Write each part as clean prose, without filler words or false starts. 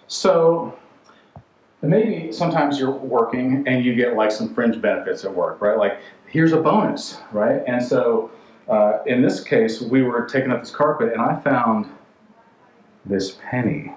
So maybe sometimes you're working and you get like some fringe benefits at work, right? Like here's a bonus, right? And so in this case, we were taking up this carpet and I found this penny.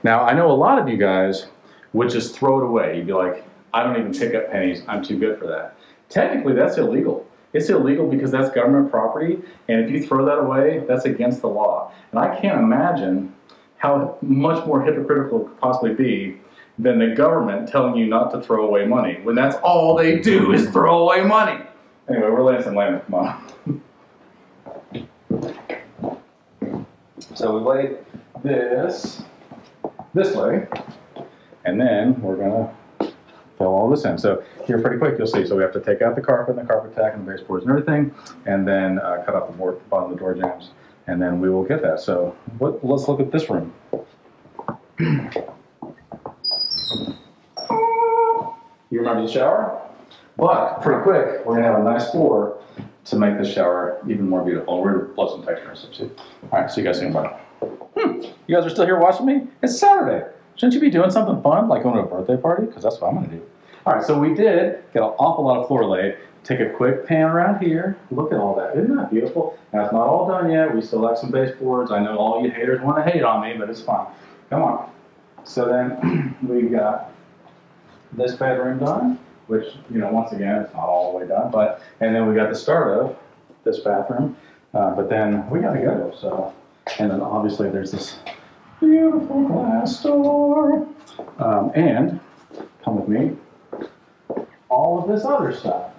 Now I know a lot of you guys would just throw it away. You'd be like, I don't even pick up pennies, I'm too good for that. Technically that's illegal. It's illegal because that's government property, and if you throw that away, that's against the law. And I can't imagine how much more hypocritical it could possibly be than the government telling you not to throw away money, when that's all they do is throw away money. Anyway, we're laying some land, come on. So we laid this way, and then we're gonna fill all this in. So here pretty quick you'll see, so we have to take out the carpet and the carpet tack and the baseboards and everything, and then cut off the bottom of the door jambs, and then we will get that. So let's look at this room. You remember the shower? But pretty quick, we're gonna have a nice floor to make this shower even more beautiful. We're gonna blow some texture and stuff too. All right, see you guys soon, bye. You guys are still here watching me? It's Saturday. Shouldn't you be doing something fun, like going to a birthday party? Because that's what I'm gonna do. All right, so we did get an awful lot of floor laid. Take a quick pan around here. Look at all that. Isn't that beautiful? Now, it's not all done yet. We still have some baseboards. I know all you haters want to hate on me, but it's fine. Come on. So then we got this bedroom done, which, you know, once again, it's not all the way done. And then we got the start of this bathroom. But then we got to go. So, and then obviously there's this beautiful glass door. And come with me. All of this other stuff.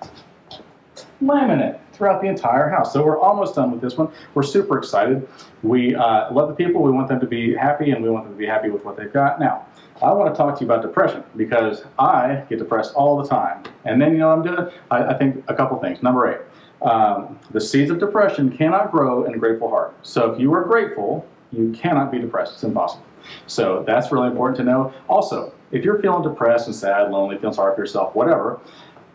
Laminate throughout the entire house. So we're almost done with this one. We're super excited. We love the people. We want them to be happy, and we want them to be happy with what they've got. Now, I want to talk to you about depression, because I get depressed all the time. And then, you know what I'm doing? I think a couple things. Number 8, the seeds of depression cannot grow in a grateful heart. So if you are grateful, you cannot be depressed. It's impossible. So that's really important to know. Also, if you're feeling depressed and sad, lonely, feeling sorry for yourself, whatever,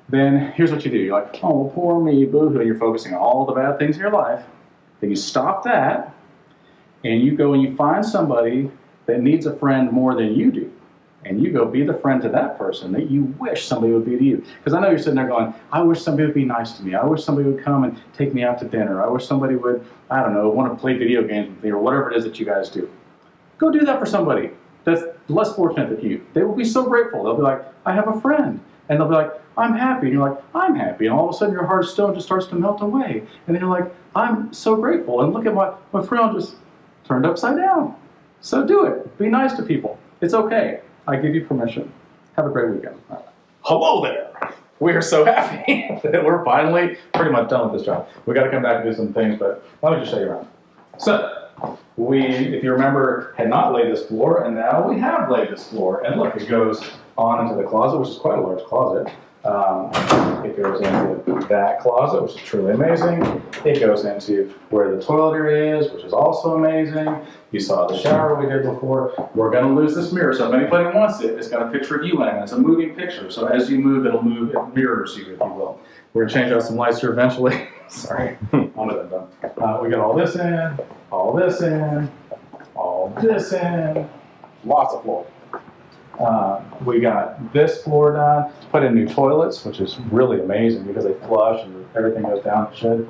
then here's what you do. You're like, oh, poor me, boo-hoo. You're focusing on all the bad things in your life. Then you stop that, and you go and you find somebody that needs a friend more than you do. And you go be the friend to that person that you wish somebody would be to you. Because I know you're sitting there going, I wish somebody would be nice to me. I wish somebody would come and take me out to dinner. I wish somebody would, I don't know, want to play video games with me, or whatever it is that you guys do. Go do that for somebody that's less fortunate than you. They will be so grateful. They'll be like, I have a friend. And they'll be like, I'm happy. And you're like, I'm happy. And all of a sudden your heart of stone just starts to melt away. And then you're like, I'm so grateful. And look at my friend just turned upside down. So do it. Be nice to people. It's okay. I give you permission. Have a great weekend. Right. Hello there. We are so happy that we're finally pretty much done with this job. We got to come back and do some things, but let me just show you around. So we, if you remember, had not laid this floor, and now we have laid this floor. And look, it goes on into the closet, which is quite a large closet. It goes into that closet, which is truly amazing. It goes into where the toilet area is, which is also amazing. You saw the shower we did before. We're going to lose this mirror, so if anybody wants it, it's got a picture of you in it. It's a moving picture, so as you move, it'll move. It mirrors you, if you will. We're going to change out some lights here eventually. Sorry, almost done. We got all this in, all this in, all this in. Lots of floor. We got this floor done, put in new toilets, which is really amazing because they flush and everything goes down the shed.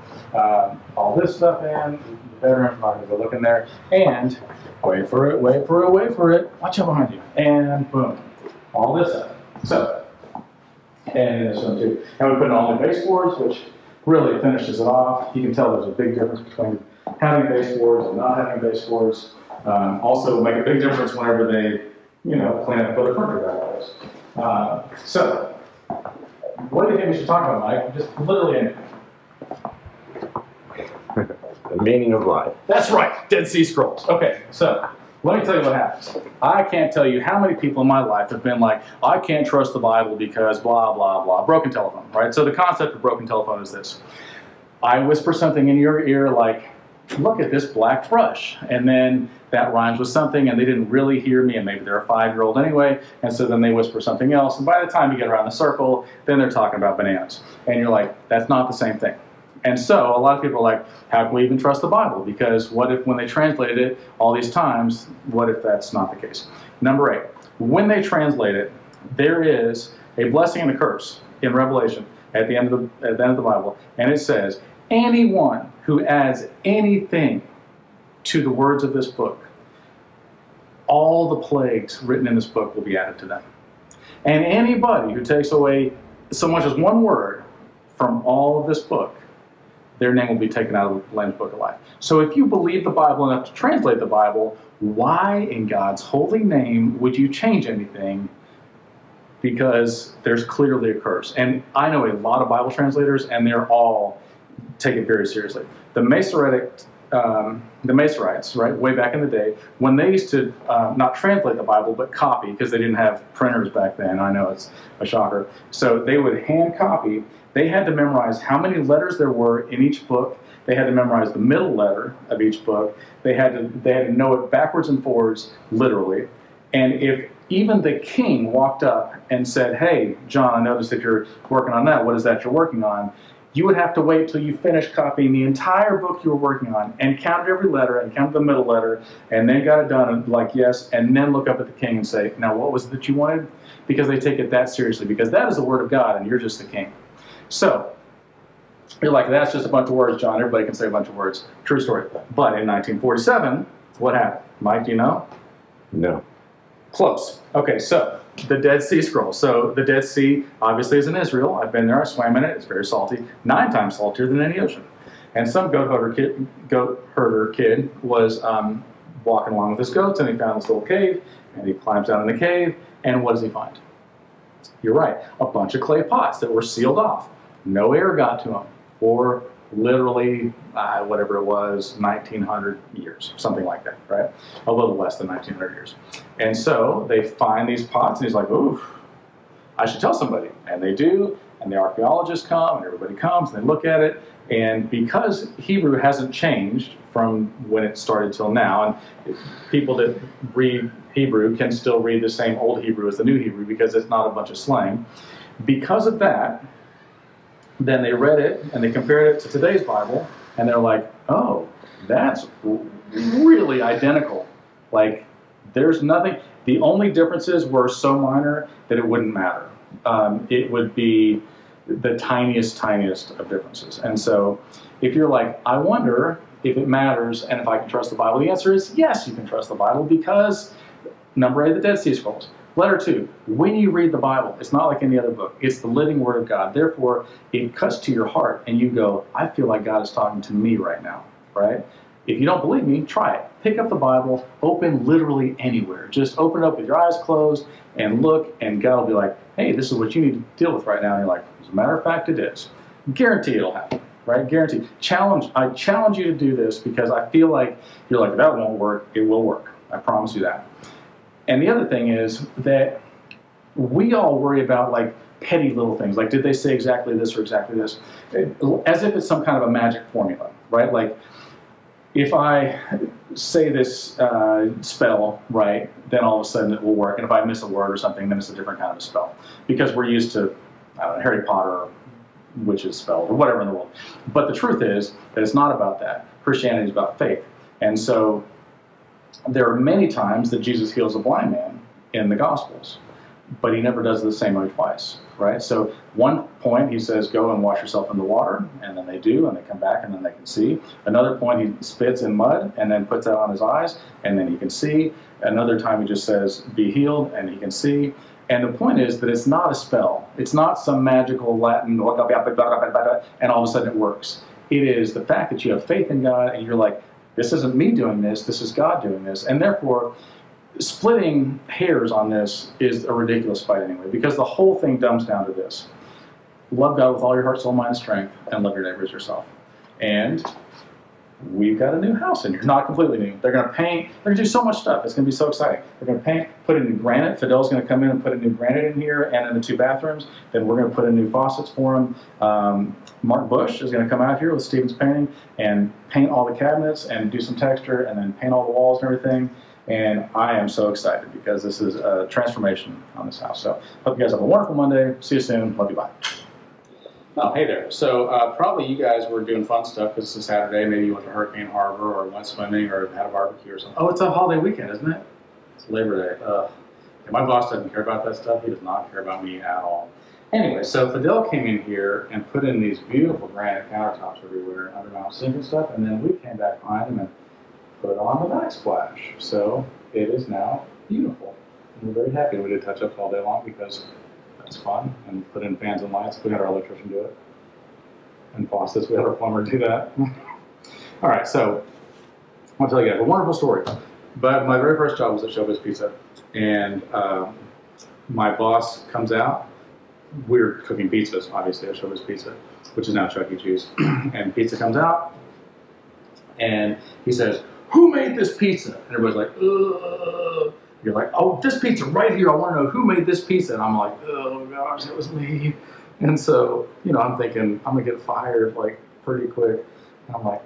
All this stuff in, the bedroom, I'm not going to go look in there, and wait for it, wait for it, wait for it, watch out behind you, and boom, all this stuff. So, and this one too. And we put in all new baseboards, which really finishes it off. You can tell there's a big difference between having baseboards and not having baseboards. Also make a big difference whenever they, you know, clean up other furniture back there. So, what do you think we should talk about, Mike? Just literally anything. The meaning of life. That's right, Dead Sea Scrolls. Okay, so let me tell you what happens. I can't tell you how many people in my life have been like, I can't trust the Bible because blah, blah, blah. Broken telephone, right? So the concept of broken telephone is this. I whisper something in your ear like, look at this black brush, and then that rhymes with something, and they didn't really hear me, and maybe they're a 5-year-old anyway, and so then they whisper something else, and by the time you get around the circle, then they're talking about bananas. And you're like, that's not the same thing. And so a lot of people are like, how can we even trust the Bible? Because what if when they translated it all these times, what if that's not the case? Number 8, when they translate it, there is a blessing and a curse in Revelation at the end of the Bible. And it says, anyone who adds anything to the words of this book, all the plagues written in this book will be added to them. And anybody who takes away so much as one word from all of this book, their name will be taken out of the Lamb's Book of Life. So if you believe the Bible enough to translate the Bible, why in God's holy name would you change anything? Because there's clearly a curse. And I know a lot of Bible translators, and they're all take it very seriously. The Masorites, right, way back in the day, when they used to not translate the Bible, but copy, because they didn't have printers back then. I know it's a shocker. So they would hand copy. They had to memorize how many letters there were in each book. They had to memorize the middle letter of each book. They had to know it backwards and forwards, literally. And if even the king walked up and said, hey, John, I noticed that you're working on that. What is that you're working on? You would have to wait till you finished copying the entire book you were working on and counted every letter and counted the middle letter and then got it done and like, yes, and then look up at the king and say, now what was it that you wanted? Because they take it that seriously, because that is the word of God and you're just the king. So you're like, that's just a bunch of words, John. Everybody can say a bunch of words. True story. But in 1947, what happened? Mike, do you know? No. Close. Okay, so the Dead Sea Scrolls. So the Dead Sea obviously is in Israel. I've been there. I swam in it. It's very salty. 9 times saltier than any ocean. And some goat herder kid was walking along with his goats, and he found this little cave, and he climbs down in the cave, and what does he find? You're right. A bunch of clay pots that were sealed off. No air got to them for literally, whatever it was, 1,900 years, something like that, right? A little less than 1,900 years. And so they find these pots, and he's like, ooh, I should tell somebody. And they do, and the archaeologists come, and everybody comes, and they look at it. And because Hebrew hasn't changed from when it started till now, and people that read Hebrew can still read the same old Hebrew as the new Hebrew because it's not a bunch of slang. Because of that, then they read it and they compared it to today's Bible, and they're like, oh, that's really identical. Like, there's nothing. The only differences were so minor that it wouldn't matter. It would be the tiniest of differences. And so if you're like, I wonder if it matters and if I can trust the Bible, the answer is yes, you can trust the Bible, because number 8, the Dead Sea Scrolls. Letter 2, when you read the Bible, it's not like any other book. It's the living Word of God. Therefore, it cuts to your heart, and you go, I feel like God is talking to me right now, right? If you don't believe me, try it. Pick up the Bible, open literally anywhere. Just open it up with your eyes closed and look, and God will be like, hey, this is what you need to deal with right now. And you're like, as a matter of fact, it is. Guarantee it'll happen, right? Guarantee. I challenge you to do this, because I feel like you're like, that won't work. It will work. I promise you that. And the other thing is that we all worry about like petty little things, like did they say exactly this or exactly this, as if it's some kind of a magic formula, right? Like if I say this spell right, then all of a sudden it will work, and if I miss a word or something, then it's a different kind of a spell, because we're used to, I don't know, Harry Potter or witch's spell or whatever in the world. But the truth is that it's not about that. Christianity is about faith. And so there are many times that Jesus heals a blind man in the Gospels, but he never does it the same way twice, right? So one point he says, go and wash yourself in the water, and then they do, and they come back, and then they can see. Another point he spits in mud and then puts that on his eyes, and then he can see. Another time he just says, be healed, and he can see. And the point is that it's not a spell. It's not some magical Latin, and all of a sudden it works. It is the fact that you have faith in God, and you're like, this isn't me doing this is God doing this. And therefore, splitting hairs on this is a ridiculous fight anyway, because the whole thing dumbs down to this. Love God with all your heart, soul, mind, and strength, and love your neighbor as yourself. And we've got a new house in here. Not completely new. They're going to paint. They're going to do so much stuff. It's going to be so exciting. They're going to paint, put in new granite. Fidel's going to come in and put a new granite in here and in the 2 bathrooms. Then we're going to put in new faucets for them. Mark Bush is going to come out here with Stephen's painting and paint all the cabinets and do some texture and then paint all the walls and everything. And I am so excited, because this is a transformation on this house. So hope you guys have a wonderful Monday. See you soon. Love you. Bye. Oh, hey there. So probably you guys were doing fun stuff because it's a Saturday. Maybe you went to Hurricane Harbor or went swimming or had a barbecue or something. Oh, it's a holiday weekend, isn't it? It's Labor Day. Yeah, my boss doesn't care about that stuff. He does not care about me at all. Anyway, so Fidel came in here and put in these beautiful granite countertops everywhere, undermount sink and stuff, and then we came back behind him and put on the backsplash. So it is now beautiful. And we're very happy. We did touch-ups all day long because that's fun, and put in fans and lights. We had our electrician do it. And faucets, we had our plumber do that. All right, so I'll tell you guys a wonderful story. But my very first job was at Showbiz Pizza, and my boss comes out. We're cooking pizzas, obviously, at Showbiz Pizza, which is now Chuck E. Cheese. And pizza comes out, and he says, "Who made this pizza?" And everybody's like, "Ugh." You're like, "Oh, this pizza right here, I want to know who made this pizza." And I'm like, "Oh gosh, it was me." And so, you know, I'm thinking, I'm gonna get fired like pretty quick. And I'm like,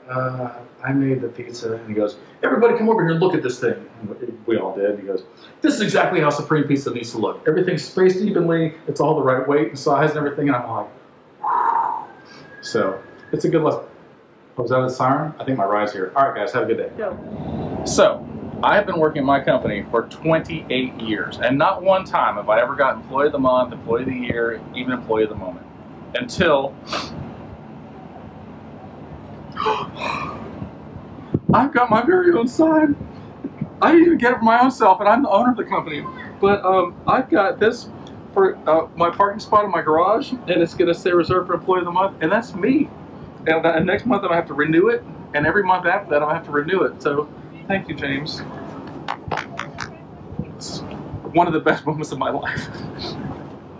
I made the pizza. And he goes, "Everybody come over here and look at this thing." And we all did. And he goes, "This is exactly how Supreme Pizza needs to look. Everything's spaced evenly, it's all the right weight and size and everything." And I'm like, whew. So it's a good lesson. Oh, was that a siren? I think my ride's here. All right, guys, have a good day. Yeah. So, I have been working in my company for 28 years, and not one time have I ever got Employee of the Month, Employee of the Year, even Employee of the Moment. Until I've got my very own sign. I didn't even get it for my own self, and I'm the owner of the company. But I've got this for my parking spot in my garage, and it's going to say reserved for Employee of the Month, and that's me. And next month I'm going to have to renew it, and every month after that I'm going to have to renew it. So thank you, James. It's one of the best moments of my life.